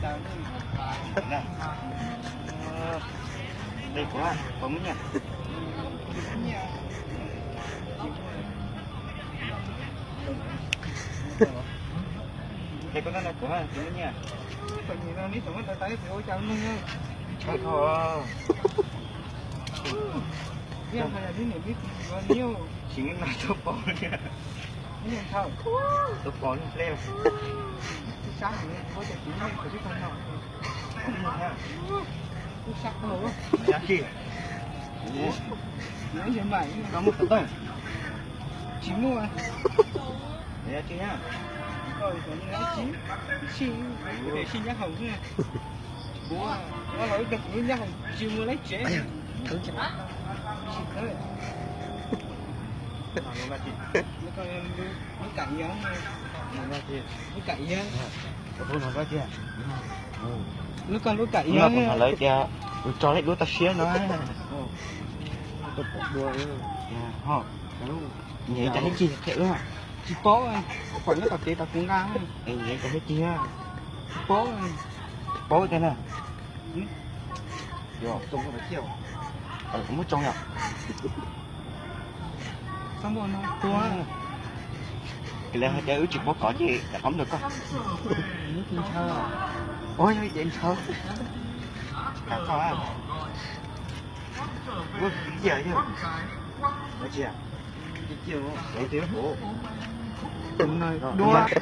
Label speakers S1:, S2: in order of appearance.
S1: Này. Đây quá, bấm nha. Đây có nó quá, bấm nha. Còn gì đâu, nếu tụi nó tay thì ôi chào nó nha. Thôi thôi. Biết hay là biết này biết bao nhiêu. Chỉ nghĩ là tôi bỏ nha. Biết không? Tôi bỏ lên leo. Sáng thì có thể chỉ nói biết không nào. Tôi sắc nó rồi. Dạ kìa. Nhớ cho mày. Có một tờ. Chín luôn à. Dạ chị nhá. Rồi còn lấy chín. Xin để xin nhắc hồng nha. Bố nó nói được với nhắc hồng chưa mua lấy chế. Thứ chả. Xin tới. Nó coi nó cậy gì không? Nó cậy gì? Nó nói chưa? Nó còn có cậy gì? Nó còn lấy kìa. Cho lấy đũa ta xía nó. Tôi bỏ đùa hả? Vậy chả thấy chi thiệt luôn à? Chị bố ơi, còn nó tao chị tao cũng ngang. Vậy chả thấy chi á? Bố ơi. Bố cái này. Rồi, tôi có phải chiều. Cũng mất trong nhỉ? Xong rồi nó tua. Cái này chơi ước chừng bó cỏ gì đã ấm được con. Nước lên thơ. Ôi ơi, vậy thơ. Cả co à? Ui, cái gì vậy chứ? Nói chị à? Cái chiều, để tiếng hổ. Đừng ơi, đua.